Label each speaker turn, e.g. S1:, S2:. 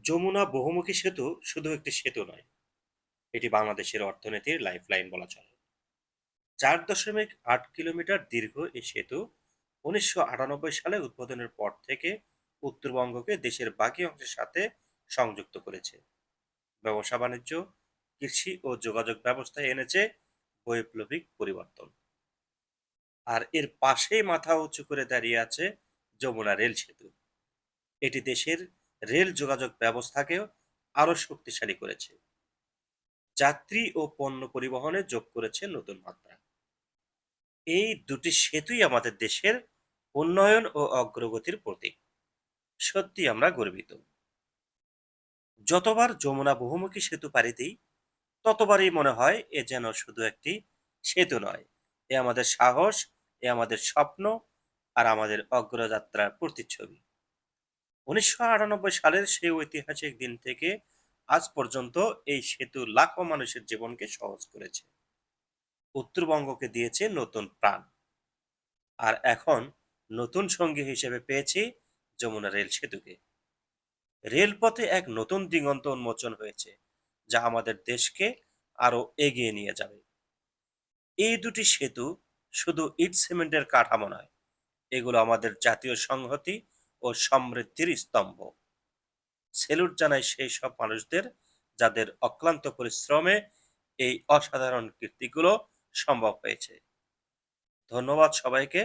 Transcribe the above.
S1: যমুনা বহুমুখী সেতু শুধু একটি সেতু নয়, এটি বাংলাদেশের অর্থনীতির লাইফলাইন বলা চলে। 4.8 কিলোমিটার দীর্ঘ এই সেতু 1998 সালে উদ্বোধনের পর থেকে উত্তরবঙ্গকে দেশের বাকি অংশের সাথে সংযুক্ত করেছে। ব্যবসা বাণিজ্য, কৃষি ও যোগাযোগ ব্যবস্থায় এনেছে বৈপ্লবিক পরিবর্তন। আর এর পাশেই মাথা উঁচু করে দাঁড়িয়ে আছে যমুনা রেল সেতু। এটি দেশের রেল যোগাযোগ ব্যবস্থাকেও আরো শক্তিশালী করেছে, যাত্রী ও পণ্য পরিবহনে যোগ করেছে নতুন মাত্রা। এই দুটি সেতুই আমাদের দেশের উন্নয়ন ও অগ্রগতির প্রতীক। সত্যি আমরা গর্বিত। যতবার যমুনা বহুমুখী সেতু পাড়ি দিই, ততবারই মনে হয় এ যেন শুধু একটি সেতু নয়, এ আমাদের সাহস, এ আমাদের স্বপ্ন, আর আমাদের অগ্রযাত্রার প্রতিচ্ছবি। 1998 সালের সেই ঐতিহাসিক দিন থেকে আজ পর্যন্ত এই সেতু লাখো মানুষের জীবনকে সহজ করেছে, উত্তরবঙ্গকে দিয়েছে নতুন প্রাণ। আর এখন নতুন সঙ্গী হিসেবে পেয়েছি যমুনা রেল সেতুকে। রেলপথে এক নতুন দিগন্ত উন্মোচন হয়েছে, যা আমাদের দেশকে আরো এগিয়ে নিয়ে যাবে। এই দুটি সেতু শুধু ইট সিমেন্টের কাঠামো নয়, এগুলো আমাদের জাতীয় সংহতি ও সমৃদ্ধির স্তম্ভ। সেলুট জানাই সেই সব মানুষদের যাদের অক্লান্ত পরিশ্রমে এই অসাধারণ কীর্তিগুলো সম্ভব হয়েছে। ধন্যবাদ সবাইকে।